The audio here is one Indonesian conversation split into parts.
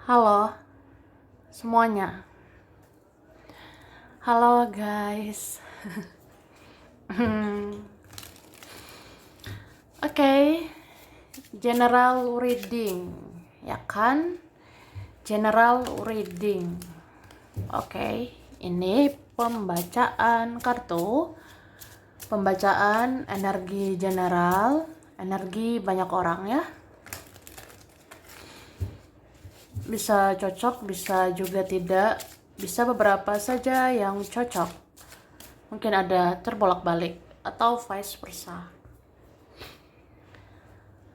Halo semuanya. Halo guys. Oke, general reading, ya kan? General reading. Oke, ini pembacaan kartu, pembacaan energi general, energi banyak orang ya. Bisa cocok, bisa juga tidak, bisa beberapa saja yang cocok. Mungkin ada terbolak-balik atau vice versa.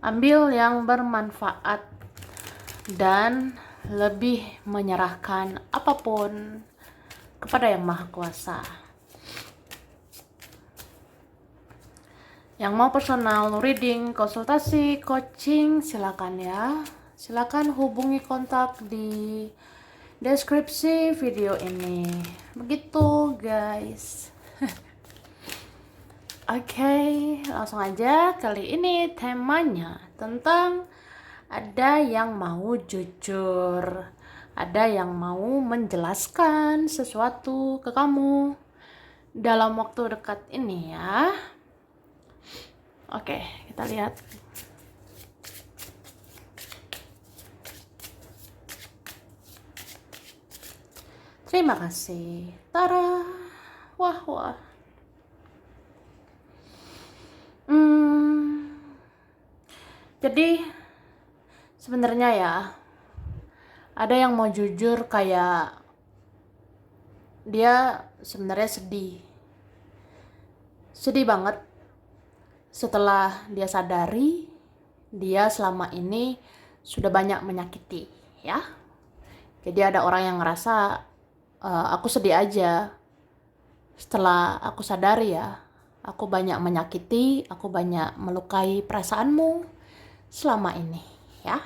Ambil yang bermanfaat dan lebih menyerahkan apapun kepada Yang Maha Kuasa. Yang mau personal reading, konsultasi, coaching, silakan ya. Silakan hubungi kontak di deskripsi video ini. Begitu guys. Oke, langsung aja. Kali ini temanya tentang ada yang mau jujur, ada yang mau menjelaskan sesuatu ke kamu dalam waktu dekat ini ya. Oke, kita lihat. Terima kasih. Tara. Wah, wah. Jadi sebenarnya ya, ada yang mau jujur kayak dia sebenarnya sedih. Sedih banget setelah dia sadari dia selama ini sudah banyak menyakiti ya. Jadi ada orang yang ngerasa aku sedih aja setelah aku sadari ya, aku banyak menyakiti, aku banyak melukai perasaanmu selama ini ya.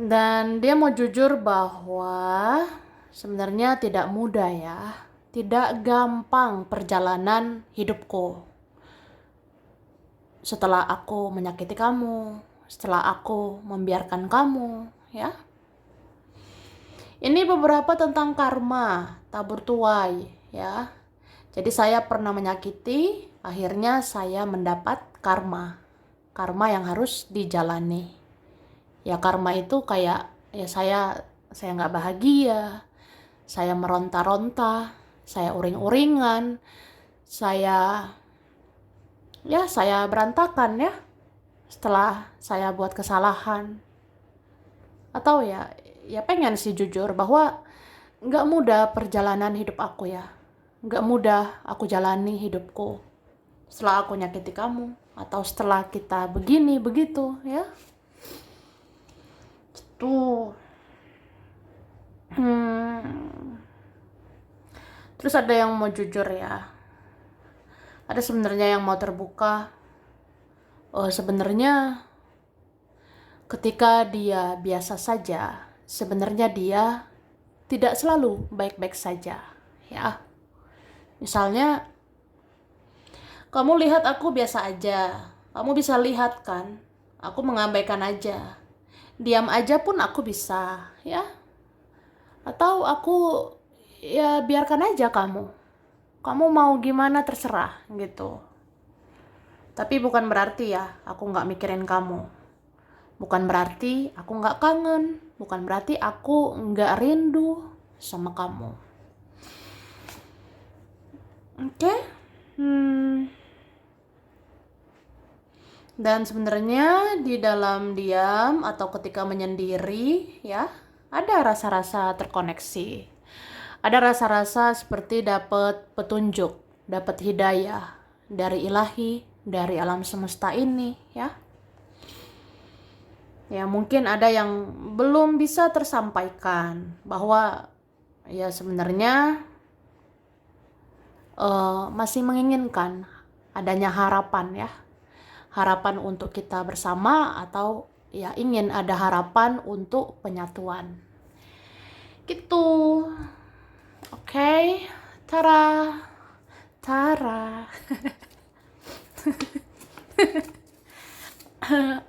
Dan dia mau jujur bahwa sebenarnya tidak mudah ya, tidak gampang perjalanan hidupku setelah aku menyakiti kamu, setelah aku membiarkan kamu ya. Ini beberapa tentang karma, tabur tuai ya. Jadi saya pernah menyakiti, akhirnya saya mendapat karma. Karma yang harus dijalani. Ya karma itu kayak ya saya nggak bahagia, saya meronta-ronta, saya uring-uringan, saya berantakan ya setelah saya buat kesalahan. Atau ya pengen sih jujur bahwa nggak mudah perjalanan hidup aku ya, nggak mudah aku jalani hidupku setelah aku nyakiti kamu atau setelah kita begini begitu ya. Tuh. Terus ada yang mau jujur ya, ada sebenarnya yang mau terbuka. Sebenarnya ketika dia biasa saja, sebenarnya dia tidak selalu baik-baik saja ya. Misalnya kamu lihat aku biasa aja, kamu bisa lihat kan aku mengabaikan aja, diam aja pun aku bisa ya. Atau aku ya biarkan aja kamu mau gimana terserah gitu. Tapi bukan berarti ya aku nggak mikirin kamu, bukan berarti aku nggak kangen, bukan berarti aku nggak rindu sama kamu. Oke? Dan sebenarnya di dalam diam atau ketika menyendiri ya, ada rasa-rasa terkoneksi. Ada rasa-rasa seperti dapat petunjuk, dapat hidayah dari ilahi, dari alam semesta ini ya. Ya mungkin ada yang belum bisa tersampaikan bahwa ya sebenarnya masih menginginkan adanya harapan ya. Harapan untuk kita bersama atau ya ingin ada harapan untuk penyatuan. Gitu. Oke. Tara. Tara.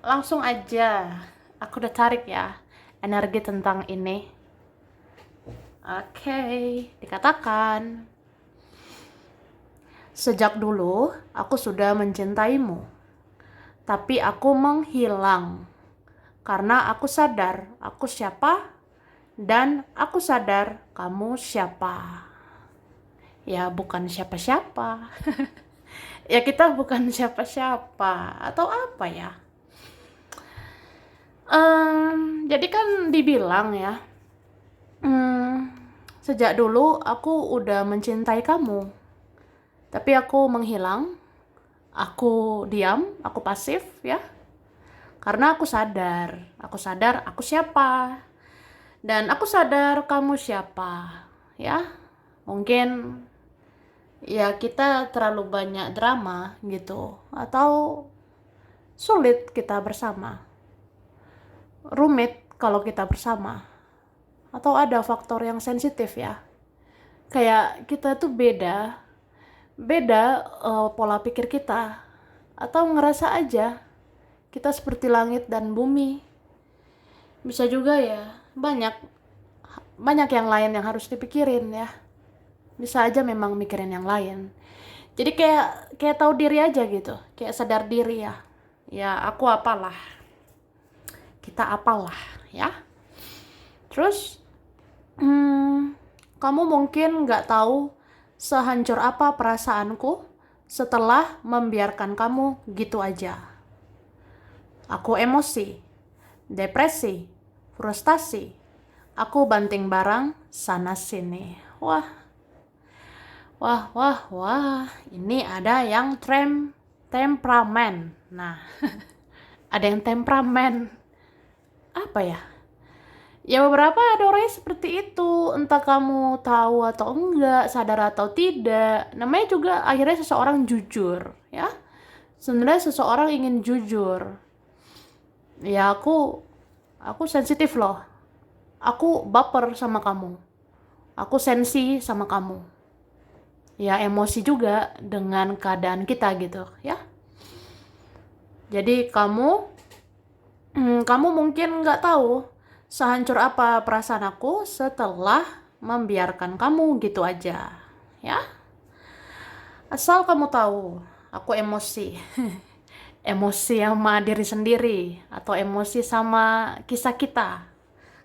Langsung aja. Aku udah tarik ya energi tentang ini. Oke, dikatakan, sejak dulu aku sudah mencintaimu, tapi aku menghilang karena aku sadar aku siapa dan aku sadar kamu siapa. Ya bukan siapa-siapa. Ya kita bukan siapa-siapa atau apa ya? Jadi kan dibilang ya, sejak dulu aku udah mencintai kamu, tapi aku menghilang, aku diam, aku pasif ya, karena aku sadar aku siapa, dan aku sadar kamu siapa, ya. Mungkin ya kita terlalu banyak drama gitu, atau sulit kita bersama, rumit kalau kita bersama, atau ada faktor yang sensitif ya. Kayak kita tuh beda pola pikir kita, atau ngerasa aja kita seperti langit dan bumi. Bisa juga ya, banyak yang lain yang harus dipikirin ya. Bisa aja memang mikirin yang lain. Jadi kayak tahu diri aja gitu, kayak sadar diri ya. Ya aku apalah, kita apalah ya. Terus kamu mungkin nggak tahu sehancur apa perasaanku setelah membiarkan kamu gitu aja. Aku emosi, depresi, frustasi. Aku banting barang sana sini. Wah, wah, wah, wah. Ini ada yang temperamen. Nah, ada yang temperamen. Apa ya? Ya beberapa ada orangnya seperti itu. Entah kamu tahu atau enggak, sadar atau tidak. Namanya juga akhirnya seseorang jujur, ya. Sebenarnya seseorang ingin jujur. Ya aku sensitif loh. Aku baper sama kamu. Aku sensi sama kamu. Ya emosi juga dengan keadaan kita gitu, ya. Jadi kamu mungkin nggak tahu sehancur apa perasaan aku setelah membiarkan kamu gitu aja, ya. Asal kamu tahu, aku emosi. Emosi sama diri sendiri, atau emosi sama kisah kita,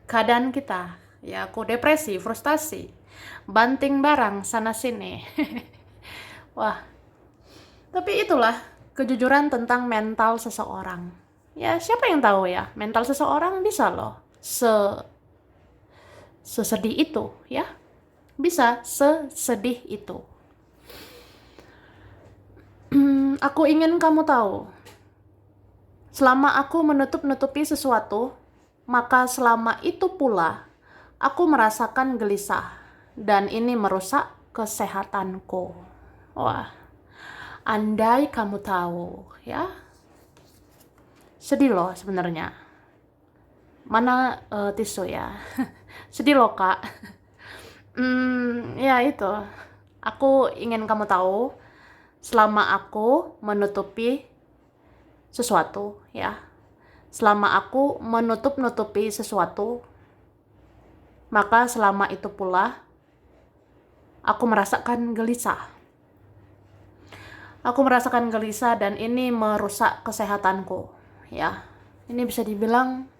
keadaan kita. Ya aku depresi, frustasi, banting barang sana sini. Wah, tapi itulah kejujuran tentang mental seseorang. Ya siapa yang tahu ya, mental seseorang bisa loh sesedih itu ya, bisa sesedih itu. Aku ingin kamu tahu, selama aku menutup-nutupi sesuatu, maka selama itu pula aku merasakan gelisah, dan ini merusak kesehatanku. Wah, andai kamu tahu ya, sedih loh sebenarnya. Mana tisu ya? Sedih loh kak. Ya itu. Aku ingin kamu tahu, selama aku menutupi sesuatu ya, selama aku menutup-nutupi sesuatu, maka selama itu pula aku merasakan gelisah. Aku merasakan gelisah dan ini merusak kesehatanku ya. Ini bisa dibilang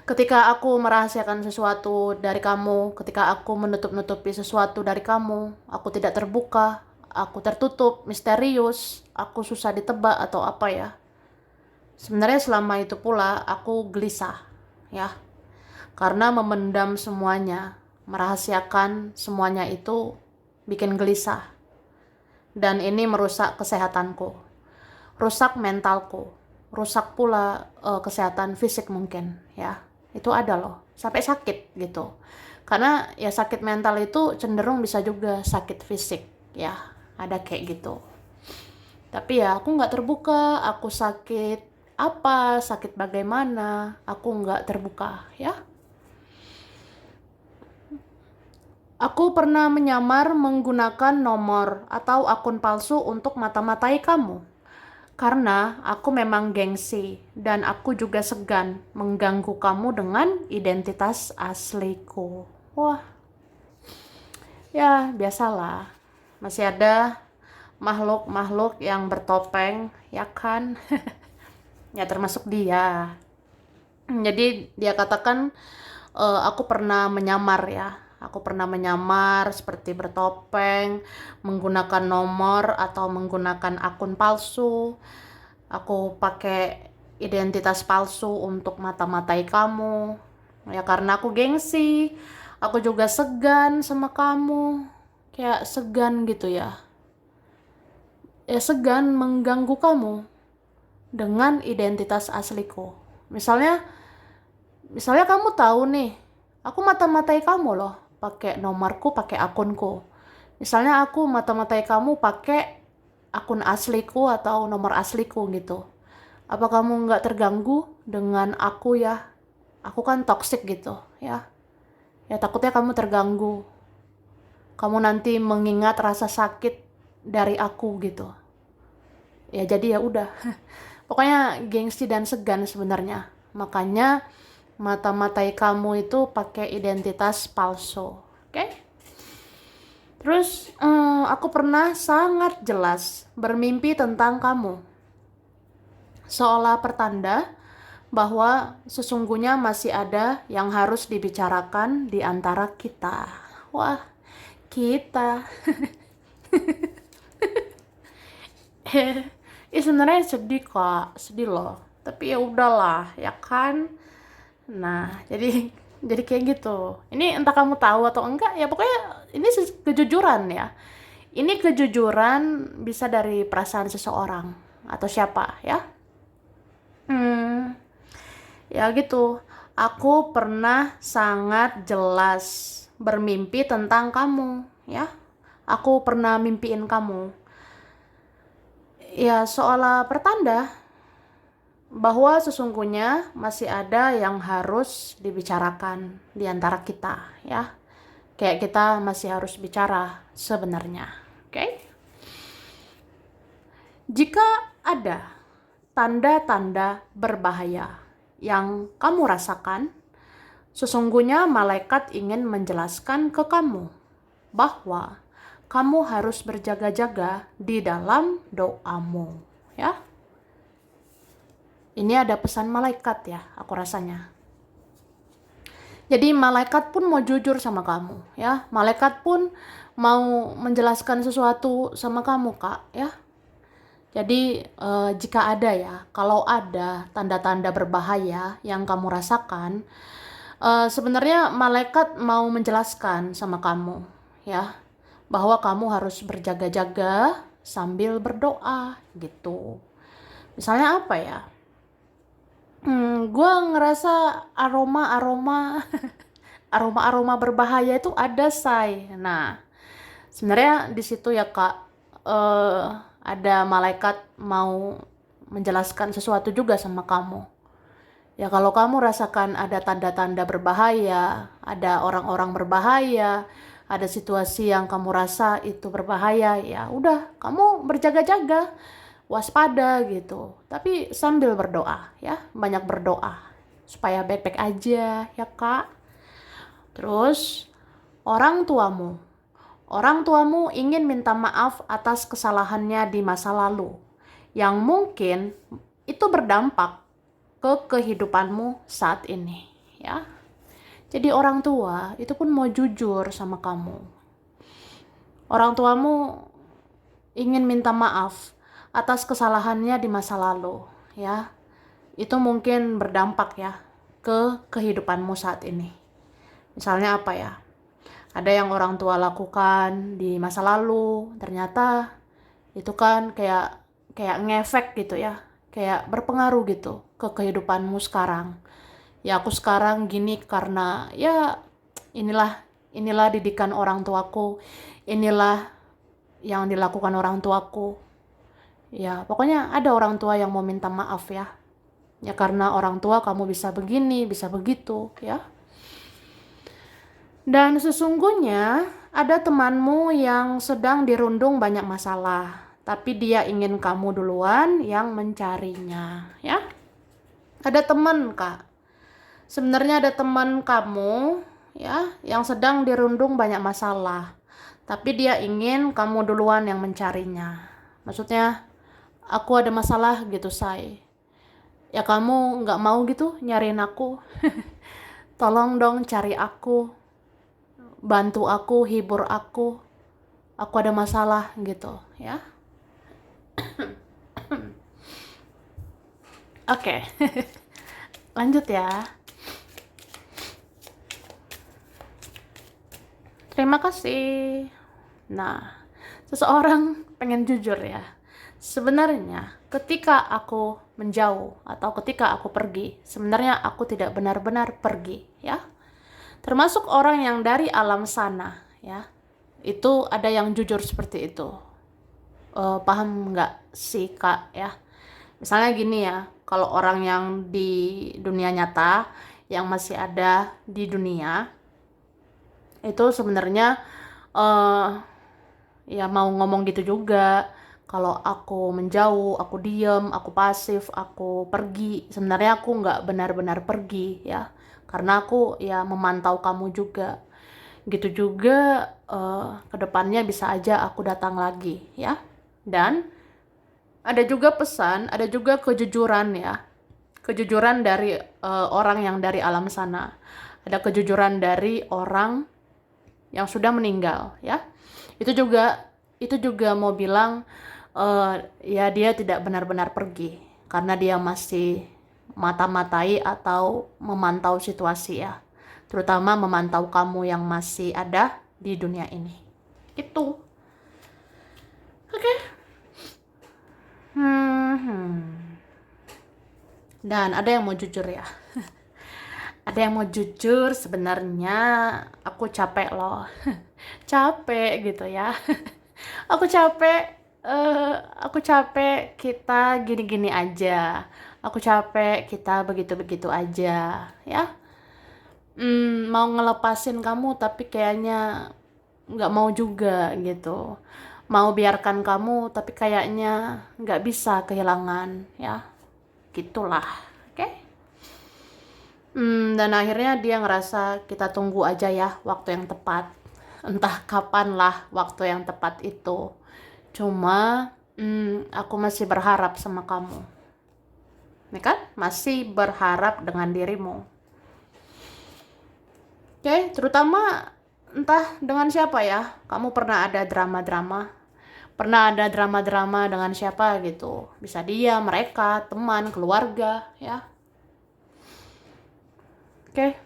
ketika aku merahasiakan sesuatu dari kamu, ketika aku menutup-nutupi sesuatu dari kamu, aku tidak terbuka, aku tertutup, misterius, aku susah ditebak atau apa ya. Sebenarnya selama itu pula aku gelisah ya. Karena memendam semuanya, merahasiakan semuanya itu bikin gelisah. Dan ini merusak kesehatanku, rusak mentalku, rusak pula kesehatan fisik mungkin ya. Itu ada loh, sampai sakit gitu. Karena ya sakit mental itu cenderung bisa juga sakit fisik ya, ada kayak gitu. Tapi ya aku nggak terbuka, aku sakit apa, sakit bagaimana, aku nggak terbuka ya. Aku pernah menyamar menggunakan nomor atau akun palsu untuk mata-matai kamu. Karena aku memang gengsi dan aku juga segan mengganggu kamu dengan identitas asliku. Wah, ya biasalah. Masih ada makhluk-makhluk yang bertopeng, ya kan? Ya termasuk dia. Jadi dia katakan, aku pernah menyamar ya. Aku pernah menyamar seperti bertopeng, menggunakan nomor atau menggunakan akun palsu. Aku pakai identitas palsu untuk mata-matai kamu. Ya karena aku gengsi. Aku juga segan sama kamu. Kayak segan gitu ya. Ya segan mengganggu kamu dengan identitas asliku. Misalnya kamu tahu nih, aku mata-matai kamu loh, pakai nomorku, pakai akunku. Misalnya aku mata-matai kamu pakai akun asliku atau nomor asliku gitu. Apa kamu nggak terganggu dengan aku ya? Aku kan toxic gitu ya. Ya takutnya kamu terganggu. Kamu nanti mengingat rasa sakit dari aku gitu. Ya jadi ya udah. Pokoknya gengsi dan segan sebenarnya. Makanya mata-matai kamu itu pakai identitas palsu. Oke? Terus aku pernah sangat jelas bermimpi tentang kamu. Seolah pertanda bahwa sesungguhnya masih ada yang harus dibicarakan di antara kita. Wah, kita. Ya sebenarnya sedih kok, sedih loh. Tapi ya udahlah, ya kan. Nah, jadi kayak gitu. Ini entah kamu tahu atau enggak, ya pokoknya ini kejujuran ya. Ini kejujuran bisa dari perasaan seseorang atau siapa ya. Hmm, ya gitu. Aku pernah sangat jelas bermimpi tentang kamu, ya. Aku pernah mimpiin kamu. Ya, seolah pertanda bahwa sesungguhnya masih ada yang harus dibicarakan di antara kita, ya. Kayak kita masih harus bicara sebenarnya. Oke? Jika ada tanda-tanda berbahaya yang kamu rasakan, sesungguhnya malaikat ingin menjelaskan ke kamu bahwa kamu harus berjaga-jaga di dalam doamu, ya. Ini ada pesan malaikat ya, aku rasanya. Jadi malaikat pun mau jujur sama kamu, ya. Malaikat pun mau menjelaskan sesuatu sama kamu, Kak, ya. Jadi jika ada ya, kalau ada tanda-tanda berbahaya yang kamu rasakan, sebenarnya malaikat mau menjelaskan sama kamu, ya, bahwa kamu harus berjaga-jaga sambil berdoa gitu. Misalnya apa ya? Gue ngerasa aroma-aroma aroma-aroma berbahaya itu ada, say. Nah, sebenarnya di situ ya Kak, ada malaikat mau menjelaskan sesuatu juga sama kamu. Ya kalau kamu rasakan ada tanda-tanda berbahaya, ada orang-orang berbahaya, ada situasi yang kamu rasa itu berbahaya, ya udah kamu berjaga-jaga, waspada gitu. Tapi sambil berdoa ya, banyak berdoa supaya baik-baik aja ya Kak. Terus orang tuamu ingin minta maaf atas kesalahannya di masa lalu yang mungkin itu berdampak ke kehidupanmu saat ini, ya. Jadi orang tua itu pun mau jujur sama kamu. Orang tuamu ingin minta maaf atas kesalahannya di masa lalu, ya. Itu mungkin berdampak ya ke kehidupanmu saat ini. Misalnya apa ya? Ada yang orang tua lakukan di masa lalu, ternyata itu kan kayak ngefek gitu ya, kayak berpengaruh gitu ke kehidupanmu sekarang. Ya aku sekarang gini karena ya inilah didikan orang tuaku, inilah yang dilakukan orang tuaku. Ya pokoknya ada orang tua yang mau minta maaf ya. Ya karena orang tua kamu bisa begini, bisa begitu ya. Dan sesungguhnya ada temanmu yang sedang dirundung banyak masalah. tapi dia ingin kamu duluan yang mencarinya, ya. Ada teman, Kak. Sebenarnya ada teman kamu, ya, yang sedang dirundung banyak masalah, tapi dia ingin kamu duluan yang mencarinya. Maksudnya, aku ada masalah gitu, say. Ya kamu nggak mau gitu nyariin aku. Tolong dong cari aku, bantu aku, hibur aku. Aku ada masalah gitu, ya. Oke. Lanjut ya. Terima kasih. Nah, seseorang pengen jujur ya. Sebenarnya ketika aku menjauh atau ketika aku pergi, sebenarnya aku tidak benar-benar pergi, ya. Termasuk orang yang dari alam sana, ya. Itu ada yang jujur seperti itu. Paham nggak sih, Kak, ya? Misalnya gini ya, kalau orang yang di dunia nyata, yang masih ada di dunia, itu sebenarnya eh ya mau ngomong gitu juga. Kalau aku menjauh, aku diem, aku pasif, aku pergi, sebenarnya aku nggak benar-benar pergi, ya, karena aku ya memantau kamu juga. Gitu juga kedepannya bisa aja aku datang lagi, ya. Dan ada juga pesan, ada juga kejujuran, ya, kejujuran dari orang yang dari alam sana, ada kejujuran dari orang yang sudah meninggal, ya. Itu juga mau bilang ya dia tidak benar-benar pergi karena dia masih mata-matai atau memantau situasi, ya, terutama memantau kamu yang masih ada di dunia ini. Itu oke. Okay. Dan ada yang mau jujur ya. Ada yang mau jujur, sebenarnya aku capek loh. Capek gitu ya. Aku capek, aku capek kita gini-gini aja. Aku capek kita begitu-begitu aja, ya. Mau ngelepasin kamu tapi kayaknya nggak mau juga gitu. Mau biarkan kamu tapi kayaknya nggak bisa kehilangan, ya. Gitulah, oke? Dan akhirnya dia ngerasa kita tunggu aja ya waktu yang tepat. Entah kapan lah waktu yang tepat itu. Cuma aku masih berharap sama kamu. Ini kan? Masih berharap dengan dirimu. Oke, terutama entah dengan siapa ya. Kamu pernah ada drama-drama. Pernah ada drama-drama dengan siapa gitu. Bisa dia, mereka, teman, keluarga, ya. Oke.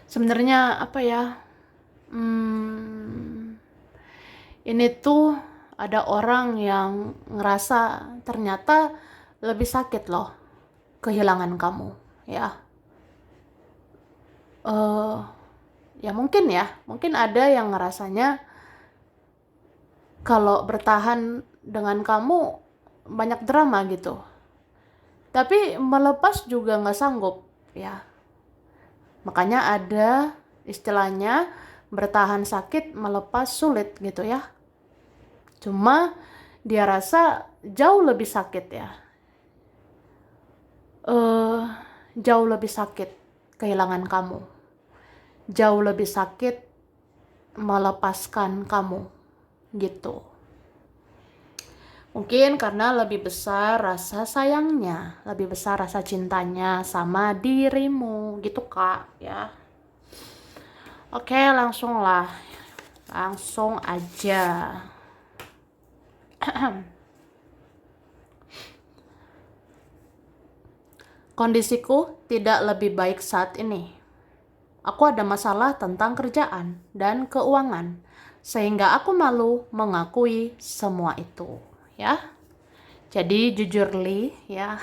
Sebenarnya apa ya? Ini tuh ada orang yang ngerasa ternyata lebih sakit loh kehilangan kamu, ya. Ya mungkin ada yang ngerasanya kalau bertahan dengan kamu banyak drama gitu. Tapi melepas juga nggak sanggup, ya. Makanya ada istilahnya bertahan sakit, melepas sulit gitu ya. Cuma dia rasa jauh lebih sakit ya. Jauh lebih sakit kehilangan kamu. Jauh lebih sakit melepaskan kamu gitu. Mungkin karena lebih besar rasa sayangnya, lebih besar rasa cintanya sama dirimu gitu, Kak, ya. Oke, langsung aja. Kondisiku tidak lebih baik saat ini. Aku ada masalah tentang kerjaan dan keuangan, sehingga aku malu mengakui semua itu, ya. Jadi jujur Li, ya.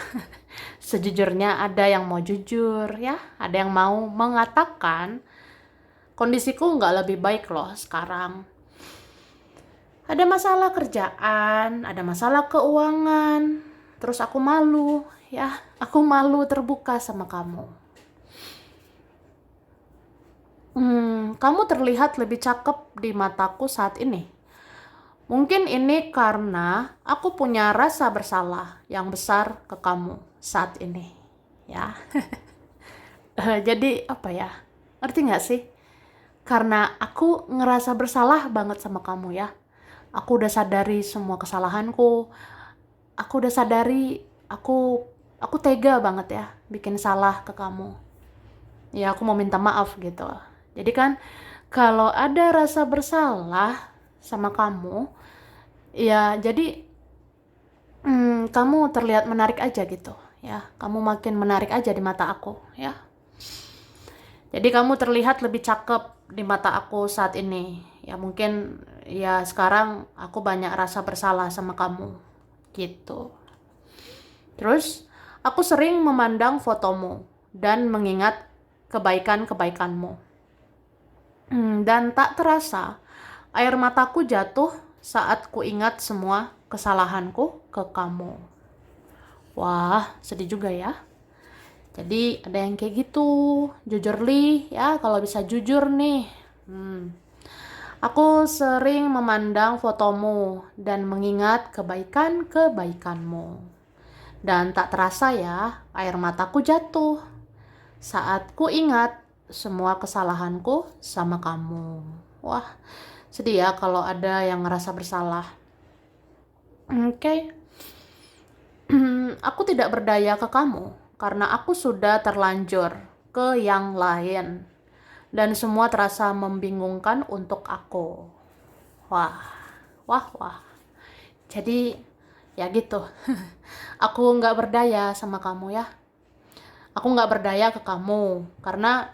Sejujurnya ada yang mau jujur, ya. Ada yang mau mengatakan kondisiku nggak lebih baik loh sekarang. Ada masalah kerjaan, ada masalah keuangan, terus aku malu, ya. Aku malu terbuka sama kamu. Kamu terlihat lebih cakep di mataku saat ini. Mungkin ini karena aku punya rasa bersalah yang besar ke kamu saat ini, ya. Jadi apa ya? Ngerti nggak sih? Karena aku ngerasa bersalah banget sama kamu ya. Aku udah sadari semua kesalahanku. Aku udah sadari aku tega banget ya bikin salah ke kamu. Ya aku mau minta maaf gitu. Jadi kan kalau ada rasa bersalah sama kamu, ya jadi kamu terlihat menarik aja gitu ya. Kamu makin menarik aja di mata aku ya. Jadi kamu terlihat lebih cakep di mata aku saat ini. Ya mungkin ya sekarang aku banyak rasa bersalah sama kamu gitu. Terus aku sering memandang fotomu dan mengingat kebaikan-kebaikanmu. Dan tak terasa air mataku jatuh saat ku ingat semua kesalahanku ke kamu. Wah, sedih juga ya. Jadi ada yang kayak gitu, jujur li ya, kalau bisa jujur nih. Aku sering memandang fotomu dan mengingat kebaikan-kebaikanmu. Dan tak terasa ya, air mataku jatuh saat ku ingat semua kesalahanku sama kamu. Wah, sedih ya kalau ada yang ngerasa bersalah. Oke. Aku tidak berdaya ke kamu karena aku sudah terlanjur ke yang lain dan semua terasa membingungkan untuk aku. Wah, wah, wah. Jadi ya gitu. Aku nggak berdaya sama kamu ya. Aku nggak berdaya ke kamu karena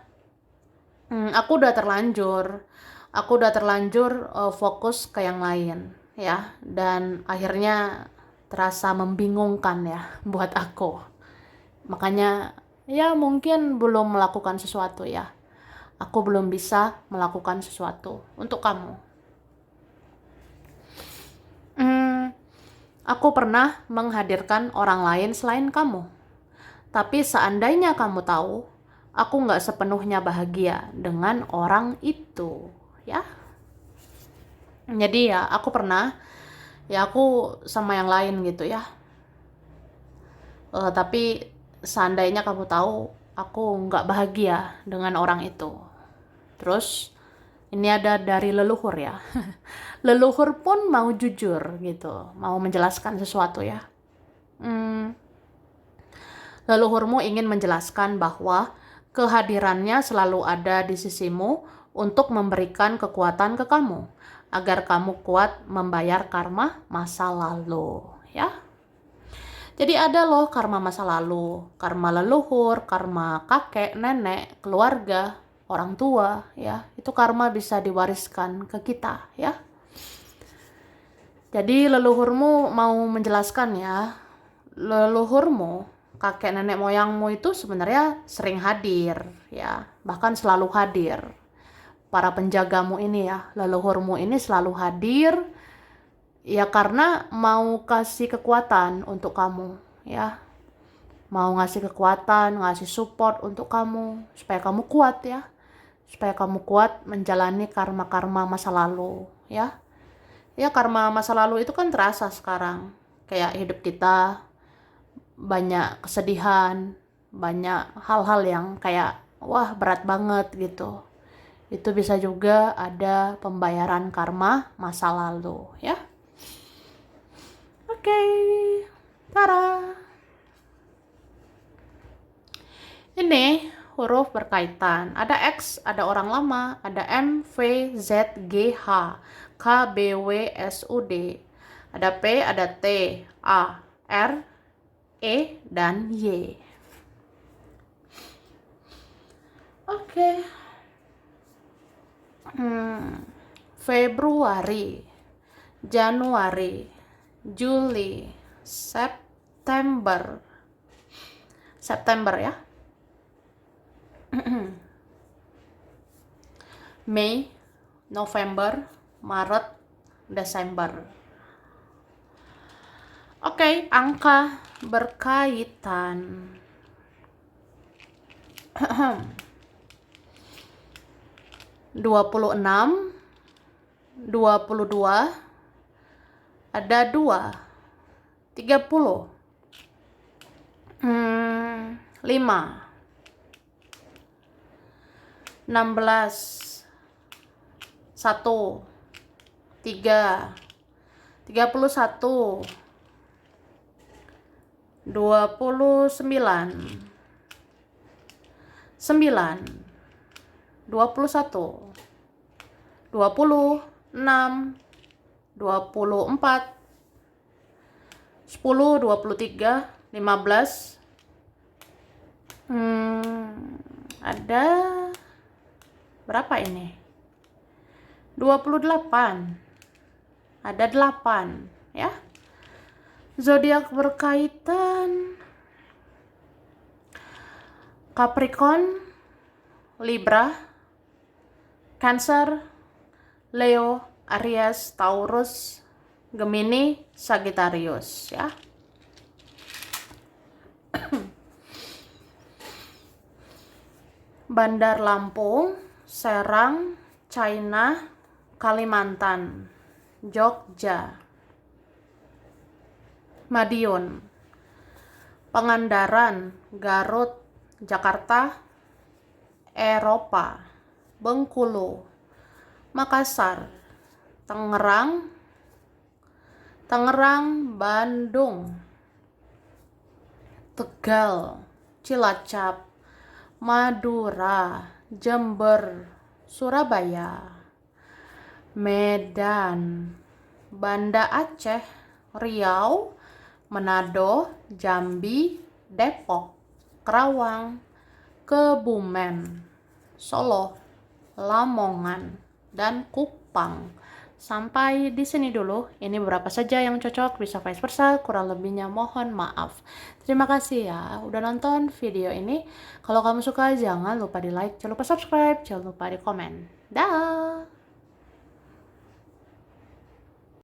aku udah terlanjur. Aku udah terlanjur fokus ke yang lain ya, dan akhirnya terasa membingungkan ya buat aku. Makanya ya mungkin belum melakukan sesuatu ya. Aku belum bisa melakukan sesuatu untuk kamu. Aku pernah menghadirkan orang lain selain kamu. Tapi seandainya kamu tahu, aku nggak sepenuhnya bahagia dengan orang itu. Ya, jadi ya aku pernah, ya aku sama yang lain gitu ya. Tapi seandainya kamu tahu, aku nggak bahagia dengan orang itu. Terus ini ada dari leluhur ya. Leluhur pun mau jujur gitu, mau menjelaskan sesuatu ya. Leluhurmu ingin menjelaskan bahwa kehadirannya selalu ada di sisimu untuk memberikan kekuatan ke kamu, agar kamu kuat membayar karma masa lalu, ya. Jadi ada loh karma masa lalu, karma leluhur, karma kakek, nenek, keluarga, orang tua, ya. Itu karma bisa diwariskan ke kita, ya. Jadi leluhurmu mau menjelaskan ya, leluhurmu, kakek nenek moyangmu itu sebenarnya sering hadir, ya, bahkan selalu hadir. Para penjagamu ini ya, leluhurmu ini selalu hadir, ya karena mau kasih kekuatan untuk kamu, ya. Mau ngasih kekuatan, ngasih support untuk kamu, supaya kamu kuat ya. Supaya kamu kuat menjalani karma-karma masa lalu, ya. Ya karma masa lalu itu kan terasa sekarang. Kayak hidup kita banyak kesedihan, banyak hal-hal yang kayak wah berat banget gitu. Itu bisa juga ada pembayaran karma masa lalu ya. Oke, Tara. Ini huruf berkaitan. Ada X, ada orang lama, ada M, V, Z, G, H, K, B, W, S, U, D. Ada P, ada T, A, R, E, dan Y. Oke. Februari, Januari, Juli, September. September ya. Mei, November, Maret, Desember. Oke, angka berkaitan. 26, 22, ada 2, 30, 5, 16, 1, 3, 31, 29, 9, 21, 20, 6, 24, 10, 23, 15, ada berapa ini? 28, ada 8 ya. Zodiak berkaitan Capricorn, Libra, Cancer, Leo, Aries, Taurus, Gemini, Sagittarius ya. Bandar Lampung, Serang, China, Kalimantan, Jogja, Madiun, Pangandaran, Garut, Jakarta, Eropa, Bengkulu, Makassar, Tangerang, Bandung, Tegal, Cilacap, Madura, Jember, Surabaya, Medan, Banda Aceh, Riau, Manado, Jambi, Depok, Kerawang, Kebumen, Solo, Lamongan, dan Kupang. Sampai di sini dulu. Ini beberapa saja yang cocok, bisa vice versa, kurang lebihnya mohon maaf. Terima kasih ya udah nonton video ini. Kalau kamu suka jangan lupa di like, jangan lupa subscribe, jangan lupa di komen. Dah.